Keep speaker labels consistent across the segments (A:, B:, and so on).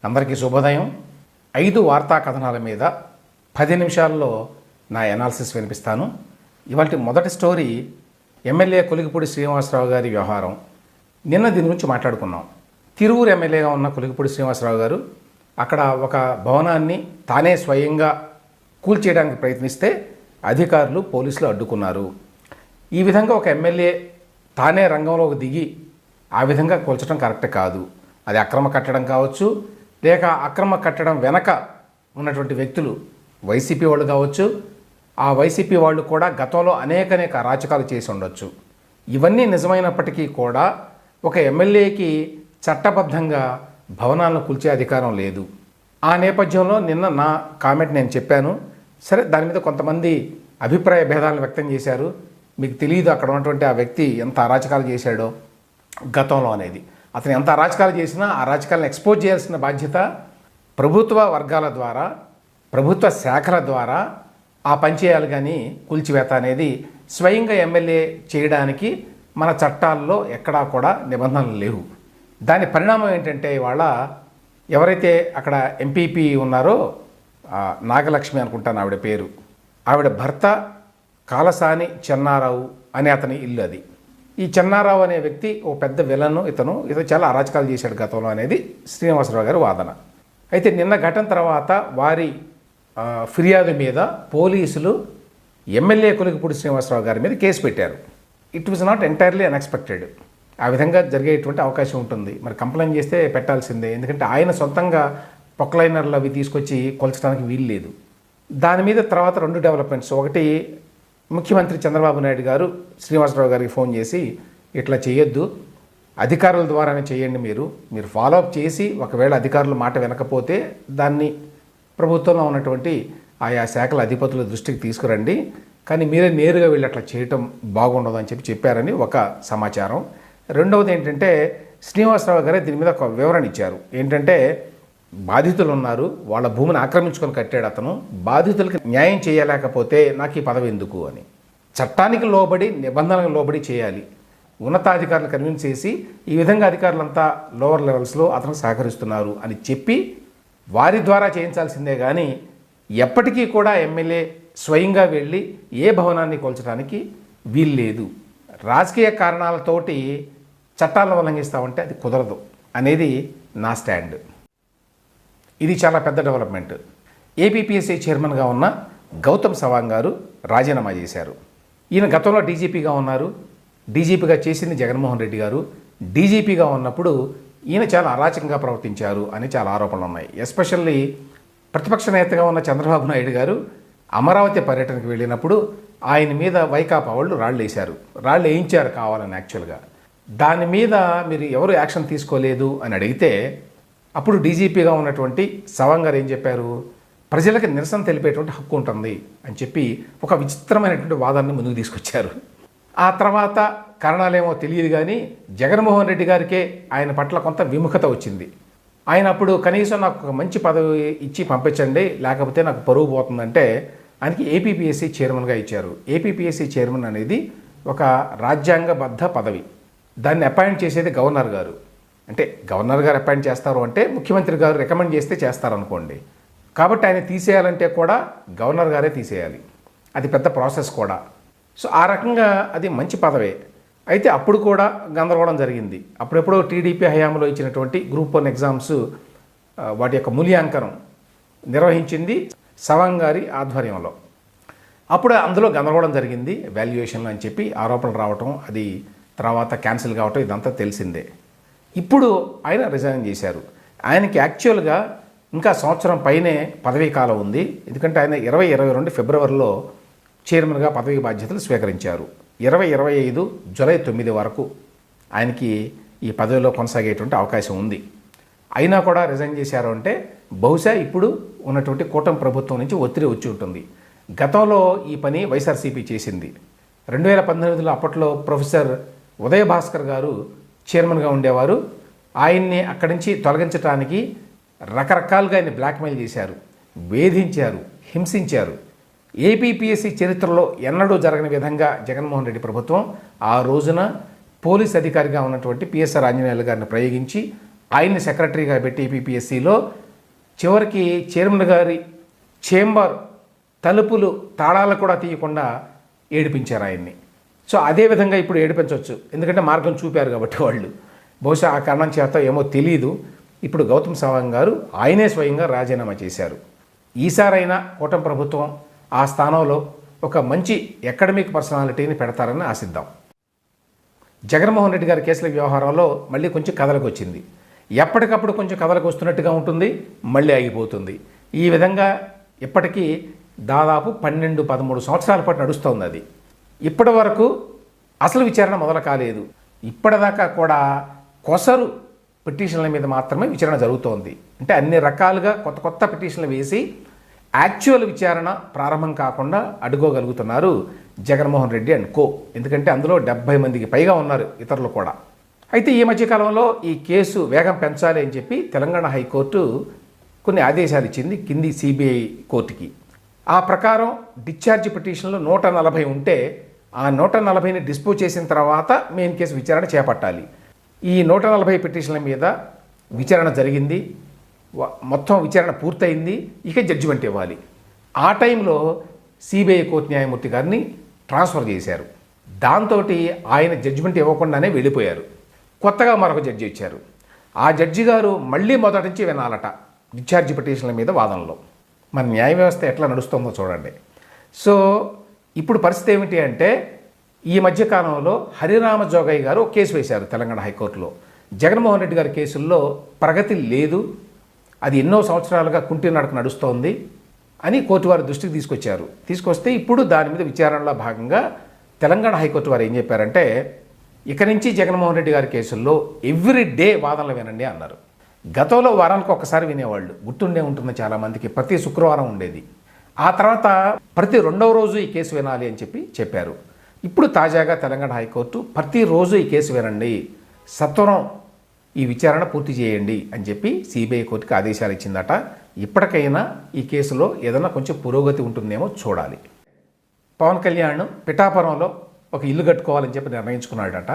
A: అందరికీ శుభోదయం. 5 వార్తా కథనాల మీద 10 నిమిషాల్లో నా ఎనాలిసిస్ వినిపిస్తాను. ఇవాళ మొదటి స్టోరీ ఎమ్మెల్యే కొలిగిపూడి శ్రీనివాసరావు గారి వ్యవహారం. నిన్న దీని గురించి మాట్లాడుకున్నాం. తిరువూరు ఎమ్మెల్యేగా ఉన్న కొలిగిపూడి శ్రీనివాసరావు గారు అక్కడ ఒక భవనాన్ని తానే స్వయంగా కూల్చేయడానికి ప్రయత్నిస్తే అధికారులు పోలీసులు అడ్డుకున్నారు. ఈ విధంగా ఒక ఎమ్మెల్యే తానే రంగంలోకి దిగి ఆ విధంగా కూల్చడం కరెక్ట్ కాదు. అది అక్రమ కట్టడం కావచ్చు, లేక అక్రమ కట్టడం వెనక ఉన్నటువంటి వ్యక్తులు వైసీపీ వాళ్ళు కావచ్చు. ఆ వైసీపీ వాళ్ళు కూడా గతంలో అనేక అరాచకాలు చేసి ఉండొచ్చు. ఇవన్నీ నిజమైనప్పటికీ కూడా ఒక ఎమ్మెల్యేకి చట్టబద్ధంగా భవనాలను కూల్చే అధికారం లేదు. ఆ నేపథ్యంలో నిన్న నా కామెంట్ నేను చెప్పాను. సరే, దాని మీద కొంతమంది అభిప్రాయ భేదాలను వ్యక్తం చేశారు. మీకు తెలియదు అక్కడ ఉన్నటువంటి ఆ వ్యక్తి ఎంత అరాచకాలు చేశాడో గతంలో అనేది. అతను ఎంత అరాచకాలు చేసినా ఆ అరాచకాలను ఎక్స్పోజ్ చేయాల్సిన బాధ్యత ప్రభుత్వ వర్గాల ద్వారా, ప్రభుత్వ శాఖల ద్వారా ఆ పని చేయాలి. కానీ కూల్చివేత అనేది స్వయంగా ఎమ్మెల్యే చేయడానికి మన చట్టాల్లో ఎక్కడా కూడా నిబంధనలు లేవు. దాని పరిణామం ఏంటంటే, ఇవాళ ఎవరైతే అక్కడ ఎంపీపీ ఉన్నారో నాగలక్ష్మి అనుకుంటాను ఆవిడ పేరు, ఆవిడ భర్త కాలసాని చెన్నారావు అనే అతని ఇల్లు అది. ఈ చెన్నారావు అనే వ్యక్తి ఓ పెద్ద విలను. ఇతను చాలా అరాచకాలు చేశాడు గతంలో అనేది శ్రీనివాసరావు గారి వాదన. అయితే నిన్న ఘటన తర్వాత వారి ఫిర్యాదు మీద పోలీసులు ఎమ్మెల్యే కొలిగిపూడి శ్రీనివాసరావు గారి మీద కేసు పెట్టారు. It was not entirely unexpected. ఆ విధంగా జరిగేటువంటి అవకాశం ఉంటుంది. మరి కంప్లైంట్ చేస్తే పెట్టాల్సిందే, ఎందుకంటే ఆయన సొంతంగా పొక్లైనర్లు అవి తీసుకొచ్చి కొల్చడానికి వీలు లేదు. దాని మీద తర్వాత 2 డెవలప్మెంట్స్. ఒకటి, ముఖ్యమంత్రి చంద్రబాబు నాయుడు గారు శ్రీనివాసరావు గారికి ఫోన్ చేసి ఇట్లా చేయొద్దు, అధికారుల ద్వారానే చేయండి, మీరు ఫాలోఅప్ చేసి ఒకవేళ అధికారుల మాట వినకపోతే దాన్ని ప్రభుత్వంలో ఉన్నటువంటి ఆయా శాఖల అధిపతుల దృష్టికి తీసుకురండి, కానీ మీరే నేరుగా వీళ్ళు అట్లా చేయటం బాగుండదు అని చెప్పారని ఒక సమాచారం. రెండవది ఏంటంటే, శ్రీనివాసరావు గారే దీని మీద ఒక వివరణ ఇచ్చారు. ఏంటంటే, బాధితులు ఉన్నారు, వాళ్ళ భూమిని ఆక్రమించుకొని కట్టాడు అతను, బాధితులకి న్యాయం చేయలేకపోతే నాకు ఈ పదవి ఎందుకు అని. చట్టానికి లోబడి, నిబంధనలకు లోబడి చేయాలి. ఉన్నతాధికారులను కన్విన్స్ చేసి ఈ విధంగా అధికారులంతా లోవర్ లెవెల్స్లో అతను సహకరిస్తున్నారు అని చెప్పి వారి ద్వారా చేయించాల్సిందే. కానీ ఎప్పటికీ కూడా ఎమ్మెల్యే స్వయంగా వెళ్ళి ఏ భవనాన్ని కూల్చడానికి వీలు లేదు. రాజకీయ కారణాలతోటి చట్టాలను ఉల్లంఘిస్తామంటే అది కుదరదు అనేది నా స్టాండ్. ఇది చాలా పెద్ద డెవలప్మెంట్. ఏపీపీఎస్సీ చైర్మన్గా ఉన్న గౌతమ్ సవాంగ్ గారు రాజీనామా చేశారు. ఈయన గతంలో డీజీపీగా ఉన్నారు. డీజీపీగా చేసింది జగన్మోహన్ రెడ్డి గారు. డీజీపీగా ఉన్నప్పుడు ఈయన చాలా అరాచకంగా ప్రవర్తించారు అని చాలా ఆరోపణలు ఉన్నాయి. ఎస్పెషల్లీ ప్రతిపక్ష నేతగా ఉన్న చంద్రబాబు నాయుడు గారు అమరావతి పర్యటనకు వెళ్ళినప్పుడు ఆయన మీద వైకాపా వాళ్ళు రాళ్ళు వేయించారు కావాలని. యాక్చువల్గా దాని మీద మీరు ఎవరు యాక్షన్ తీసుకోలేదు అని అడిగితే అప్పుడు డీజీపీగా ఉన్నటువంటి సవాంగ్ గారు ఏం చెప్పారు, ప్రజలకు నిరసన తెలిపేటువంటి హక్కు ఉంటుంది అని చెప్పి ఒక విచిత్రమైనటువంటి వాదాన్ని ముందుకు తీసుకొచ్చారు. ఆ తర్వాత కారణాలేమో తెలియదు కానీ జగన్మోహన్ రెడ్డి గారికే ఆయన పట్ల కొంత విముఖత వచ్చింది. ఆయన అప్పుడు కనీసం నాకు ఒక మంచి పదవి ఇచ్చి పంపించండి, లేకపోతే నాకు పరువు పోతుందంటే ఆయనకి ఏపీపీఎస్సీ చైర్మన్గా ఇచ్చారు. ఏపీపీఎస్సీ చైర్మన్ అనేది ఒక రాజ్యాంగబద్ధ పదవి. దాన్ని అపాయింట్ చేసేది గవర్నర్ గారు. అంటే గవర్నర్ గారు అపాయింట్ చేస్తారు అంటే ముఖ్యమంత్రి గారు రికమెండ్ చేస్తే చేస్తారనుకోండి. కాబట్టి ఆయన తీసేయాలంటే కూడా గవర్నర్ గారే తీసేయాలి. అది పెద్ద ప్రాసెస్ కూడా. సో ఆ రకంగా అది మంచి పదవే. అయితే అప్పుడు కూడా గందరగోళం జరిగింది. అప్పుడెప్పుడో టీడీపీ హయాంలో ఇచ్చినటువంటి గ్రూప్ 1 ఎగ్జామ్స్ వాటి యొక్క మూల్యాంకనం నిర్వహించింది సవాంగ్ గారి ఆధ్వర్యంలో. అప్పుడు అందులో గందరగోళం జరిగింది వాల్యుయేషన్లు అని చెప్పి ఆరోపణలు రావటం, అది తర్వాత క్యాన్సిల్ కావటం, ఇదంతా తెలిసిందే. ఇప్పుడు ఆయన రిజైన్ చేశారు. ఆయనకి యాక్చువల్గా ఇంకా సంవత్సరం పైనే పదవీ కాలం ఉంది. ఎందుకంటే ఆయన 2022 ఫిబ్రవరిలో చైర్మన్గా పదవీ బాధ్యతలు స్వీకరించారు. 2025 జూలై 9 వరకు ఆయనకి ఈ పదవిలో కొనసాగేటువంటి అవకాశం ఉంది. అయినా కూడా రిజైన్ చేశారు అంటే బహుశా ఇప్పుడు ఉన్నటువంటి కూటమి ప్రభుత్వం నుంచి ఒత్తిడి వచ్చి ఉంటుంది. గతంలో ఈ పని వైఎస్ఆర్సీపీ చేసింది. 2018లో అప్పట్లో ప్రొఫెసర్ ఉదయ భాస్కర్ గారు చైర్మన్గా ఉండేవారు. ఆయన్ని అక్కడి నుంచి తొలగించడానికి రకరకాలుగా ఆయన్ని బ్లాక్మెయిల్ చేశారు, వేధించారు, హింసించారు. ఏపీపీఎస్సీ చరిత్రలో ఎన్నడూ జరగని విధంగా జగన్మోహన్ రెడ్డి ప్రభుత్వం ఆ రోజున పోలీస్ అధికారిగా ఉన్నటువంటి పిఎస్ఆర్ ఆంజనేయులు గారిని ప్రయోగించి ఆయన్ని సెక్రటరీగా పెట్టి ఏపీపీఎస్సీలో చివరికి చైర్మన్ గారి చేంబర్ తలుపులు తాళాలు కూడా తీయకుండా ఏడిపించారు ఆయన్ని. సో అదేవిధంగా ఇప్పుడు ఏడిపించవచ్చు, ఎందుకంటే మార్గం చూపారు కాబట్టి వాళ్ళు. బహుశా ఆ కారణం చేత ఏమో తెలియదు, ఇప్పుడు గౌతమ్ సవాంగ్ గారు ఆయనే స్వయంగా రాజీనామా చేశారు. ఈసారైనా కూటమి ప్రభుత్వం ఆ స్థానంలో ఒక మంచి అకాడమిక్ పర్సనాలిటీని పెడతారని ఆశిద్దాం. జగన్మోహన్ రెడ్డి గారి కేసుల వ్యవహారంలో మళ్ళీ కొంచెం కథలకు వచ్చింది. ఎప్పటికప్పుడు కొంచెం కథలకు వస్తున్నట్టుగా ఉంటుంది, మళ్ళీ ఆగిపోతుంది. ఈ విధంగా ఇప్పటికీ దాదాపు 12-13 సంవత్సరాల పాటు నడుస్తోంది అది. ఇప్పటి వరకు అసలు విచారణ మొదలు కాలేదు. ఇప్పటిదాకా కూడా కొసరు పిటిషన్ల మీద మాత్రమే విచారణ జరుగుతోంది. అంటే అన్ని రకాలుగా కొత్త కొత్త పిటిషన్లు వేసి యాక్చువల్ విచారణ ప్రారంభం కాకుండా అడ్డుకోగలుగుతున్నారు జగన్మోహన్ రెడ్డి అండ్ కో. ఎందుకంటే అందులో 70 మందికి పైగా ఉన్నారు ఇతరులు కూడా. అయితే ఈ మధ్యకాలంలో ఈ కేసు వేగం పెంచాలి అని చెప్పి తెలంగాణ హైకోర్టు కొన్ని ఆదేశాలు ఇచ్చింది కింది సిబిఐ కోర్టుకి. ఆ ప్రకారం డిశ్చార్జ్ పిటిషన్లు 140 ఉంటే ఆ 140ని డిస్పోజ్ చేసిన తర్వాత మెయిన్ కేసు విచారణ చేపట్టాలి. ఈ 140 పిటిషన్ల మీద విచారణ జరిగింది, మొత్తం విచారణ పూర్తయింది, ఇక జడ్జిమెంట్ ఇవ్వాలి. ఆ టైంలో సిబిఐ కోర్టు న్యాయమూర్తి గారిని ట్రాన్స్ఫర్ చేశారు. దాంతో ఆయన జడ్జిమెంట్ ఇవ్వకుండానే వెళ్ళిపోయారు. కొత్తగా మరొక జడ్జి ఇచ్చారు. ఆ జడ్జి గారు మళ్ళీ మొదటి నుంచి వినాలట డిశ్చార్జ్ పిటిషన్ల మీద వాదనలో. మన న్యాయ వ్యవస్థ ఎట్లా నడుస్తుందో చూడండి. సో ఇప్పుడు పరిస్థితి ఏమిటి అంటే, ఈ మధ్యకాలంలో హరిరామ జోగయ్య గారు ఒక కేసు వేశారు తెలంగాణ హైకోర్టులో. జగన్మోహన్ రెడ్డి గారి కేసుల్లో ప్రగతి లేదు, అది ఎన్నో సంవత్సరాలుగా కుంటి నడక నడుస్తోంది అని కోర్టు వారి దృష్టికి తీసుకొచ్చారు. తీసుకొస్తే ఇప్పుడు దాని మీద విచారణలో భాగంగా తెలంగాణ హైకోర్టు వారు ఏం చెప్పారంటే, ఇక నుంచి జగన్మోహన్ రెడ్డి గారి కేసుల్లో ఎవ్రీ డే వాదనలు వినండి అన్నారు. గతంలో వారానికి ఒక్కసారి వినేవాళ్ళు, గుర్తుండే ఉంటుంది చాలామందికి, ప్రతి శుక్రవారం ఉండేది. ఆ తర్వాత ప్రతి 2వ రోజు ఈ కేసు వినాలి అని చెప్పారు. ఇప్పుడు తాజాగా తెలంగాణ హైకోర్టు ప్రతిరోజు ఈ కేసు వినండి, సత్వరం ఈ విచారణ పూర్తి చేయండి అని చెప్పి సిబిఐ కోర్టుకి ఆదేశాలు ఇచ్చిందట. ఇప్పటికైనా ఈ కేసులో ఏదైనా కొంచెం పురోగతి ఉంటుందేమో చూడాలి. పవన్ కళ్యాణ్ పిఠాపురంలో ఒక ఇల్లు కట్టుకోవాలని చెప్పి నిర్ణయించుకున్నాడట.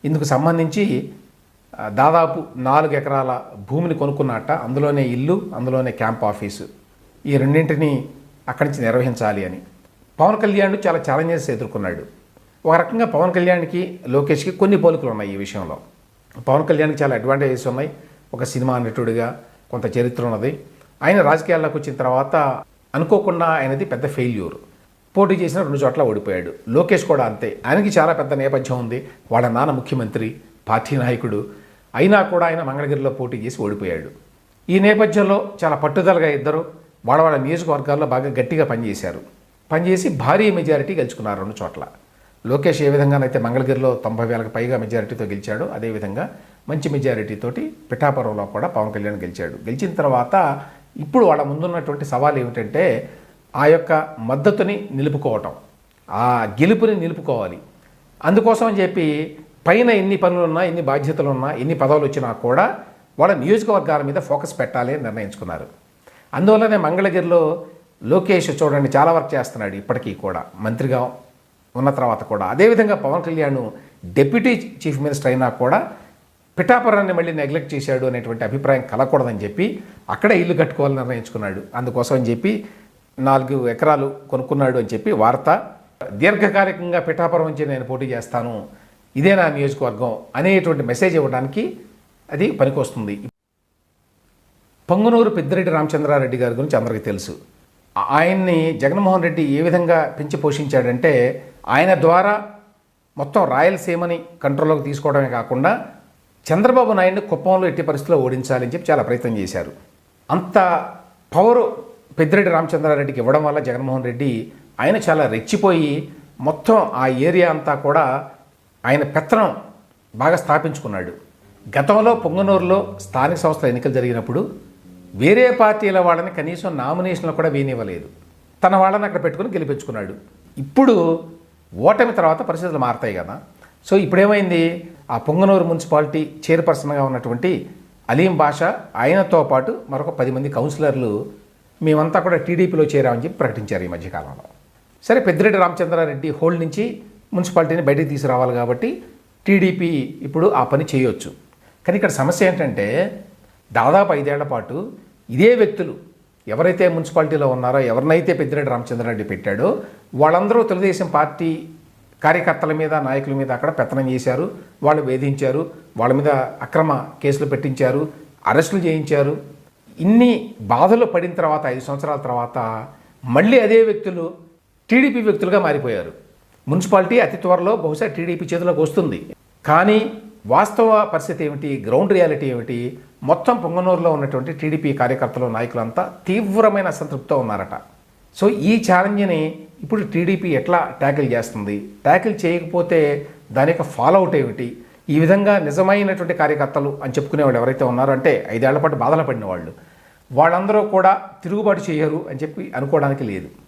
A: ఇందుకు సంబంధించి దాదాపు 4 ఎకరాల భూమిని కొనుక్కున్నట్ట. అందులోనే ఇల్లు, అందులోనే క్యాంప్ ఆఫీసు, ఈ రెండింటిని అక్కడి నుంచి నిర్వహించాలి అని. పవన్ కళ్యాణ్ చాలా ఛాలెంజెస్ ఎదుర్కొన్నాడు. ఒక రకంగా పవన్ కళ్యాణ్కి లోకేష్కి కొన్ని పోలికలు ఉన్నాయి ఈ విషయంలో. పవన్ కళ్యాణ్కి చాలా అడ్వాంటేజెస్ ఉన్నాయి. ఒక సినిమా నటుడిగా కొంత చరిత్ర ఉన్నది. ఆయన రాజకీయాల్లోకి వచ్చిన తర్వాత అనుకోకుండా ఆయనది పెద్ద ఫెయిల్యూర్. పోటీ చేసిన 2 చోట్ల ఓడిపోయాడు. లోకేష్ కూడా అంతే, ఆయనకి చాలా పెద్ద నేపథ్యం ఉంది. వాళ్ళ నాన్న ముఖ్యమంత్రి, పార్టీ నాయకుడు, అయినా కూడా ఆయన మంగళగిరిలో పోటీ చేసి ఓడిపోయాడు. ఈ నేపథ్యంలో చాలా పట్టుదలగా ఇద్దరు వాళ్ళ నియోజకవర్గాల్లో బాగా గట్టిగా పనిచేశారు. పనిచేసి భారీ మెజారిటీ గెలుచుకున్నారు 2 చోట్ల. లోకేష్ ఏ విధంగానైతే మంగళగిరిలో 90,000కి పైగా మెజారిటీతో గెలిచాడో, అదేవిధంగా మంచి మెజారిటీతోటి పిఠాపురంలో కూడా పవన్ కళ్యాణ్ గెలిచాడు. గెలిచిన తర్వాత ఇప్పుడు వాళ్ళ ముందున్నటువంటి సవాల్ ఏమిటంటే, ఆ యొక్క మద్దతుని నిలుపుకోవటం, ఆ గెలుపుని నిలుపుకోవాలి. అందుకోసం అని చెప్పి పైన ఎన్ని పనులున్నా, ఎన్ని బాధ్యతలున్నా, ఎన్ని పదవులు వచ్చినా కూడా వాళ్ళ నియోజకవర్గాల మీద ఫోకస్ పెట్టాలి అని నిర్ణయించుకున్నారు. అందువల్లనే మంగళగిరిలో లోకేష్ చూడండి చాలా వర్క్ చేస్తున్నాడు ఇప్పటికీ కూడా, మంత్రిగా ఉన్న తర్వాత కూడా. అదేవిధంగా Pawan Kalyan deputy chief minister అయినా కూడా పిఠాపురాన్ని మళ్ళీ నెగ్లెక్ట్ చేశాడు అనేటువంటి అభిప్రాయం కలగకూడదని చెప్పి అక్కడే ఇల్లు కట్టుకోవాలని నిర్ణయించుకున్నాడు. అందుకోసం అని చెప్పి 4 ఎకరాలు కొనుక్కున్నాడు అని చెప్పి వార్త. దీర్ఘకాలికంగా పిఠాపురం నుంచి నేను పోటీ చేస్తాను, ఇదే నా నియోజకవర్గం అనేటువంటి మెసేజ్ ఇవ్వడానికి అది పనికొస్తుంది. పొంగునూరు పెద్దిరెడ్డి రామచంద్రారెడ్డి గారి గురించి అందరికీ తెలుసు. ఆయన్ని జగన్మోహన్ రెడ్డి ఏ విధంగా పెంచి పోషించాడంటే, ఆయన ద్వారా మొత్తం రాయలసీమని కంట్రోల్లోకి తీసుకోవడమే కాకుండా చంద్రబాబు నాయుడిని కుప్పంలో ఎట్టి పరిస్థితుల్లో ఓడించాలని చెప్పి చాలా ప్రయత్నం చేశారు. అంత పవరు పెద్దిరెడ్డి రామచంద్రారెడ్డికి ఇవ్వడం వల్ల జగన్మోహన్ రెడ్డి ఆయన చాలా రెచ్చిపోయి మొత్తం ఆ ఏరియా అంతా కూడా ఆయన పెత్తనం బాగా స్థాపించుకున్నాడు. గతంలో పొంగనూరులో స్థానిక సంస్థల ఎన్నికలు జరిగినప్పుడు వేరే పార్టీల వాళ్ళని కనీసం నామినేషన్లు కూడా వేయనివ్వలేదు. తన వాళ్ళని అక్కడ పెట్టుకుని గెలిపించుకున్నాడు. ఇప్పుడు ఓటమి తర్వాత పరిస్థితులు మారుతాయి కదా. సో ఇప్పుడేమైంది, ఆ పొంగనూరు మున్సిపాలిటీ చైర్పర్సన్గా ఉన్నటువంటి అలీం బాషా, ఆయనతో పాటు మరొక 10 మంది కౌన్సిలర్లు మేమంతా కూడా టీడీపీలో చేరామని చెప్పి ప్రకటించారు ఈ మధ్యకాలంలో. సరే, పెద్దిరెడ్డి రామచంద్రారెడ్డి హోల్డ్ నుంచి మున్సిపాలిటీని బయటికి తీసుకురావాలి కాబట్టి టీడీపీ ఇప్పుడు ఆ పని చేయొచ్చు. కానీ ఇక్కడ సమస్య ఏంటంటే దాదాపు 5 ఏళ్ల పాటు ఇదే వ్యక్తులు ఎవరైతే మున్సిపాలిటీలో ఉన్నారో, ఎవరినైతే పెద్దిరెడ్డి రామచంద్రారెడ్డి పెట్టాడో వాళ్ళందరూ తెలుగుదేశం పార్టీ కార్యకర్తల మీద, నాయకుల మీద అక్కడ పెత్తనం చేశారు. వాళ్ళు వేధించారు, వాళ్ళ మీద అక్రమ కేసులు పెట్టించారు, అరెస్టులు చేయించారు. ఇన్ని బాధలు పడిన తర్వాత 5 సంవత్సరాల తర్వాత మళ్ళీ అదే వ్యక్తులు టీడీపీ వ్యక్తులుగా మారిపోయారు. మున్సిపాలిటీ అతి త్వరలో బహుశా టీడీపీ చేతిలోకి వస్తుంది. కానీ వాస్తవ పరిస్థితి ఏమిటి, గ్రౌండ్ రియాలిటీ ఏమిటి? మొత్తం పొంగనూరులో ఉన్నటువంటి టీడీపీ కార్యకర్తలు, నాయకులంతా తీవ్రమైన అసంతృప్తితో ఉన్నారట. సో ఈ ఛాలెంజ్ని ఇప్పుడు టీడీపీ ఎట్లా ట్యాకిల్ చేస్తుంది? ట్యాకిల్ చేయకపోతే దాని యొక్క ఫాలోఅవుట్ ఏమిటి? ఈ విధంగా నిజమైనటువంటి కార్యకర్తలు అని చెప్పుకునేవాళ్ళు ఎవరైతే ఉన్నారో, అంటే 5 ఏళ్ల పాటు బాధలు పడిన వాళ్ళందరూ కూడా తిరుగుబాటు చేయరు అని చెప్పి అనుకోవడానికి లేదు.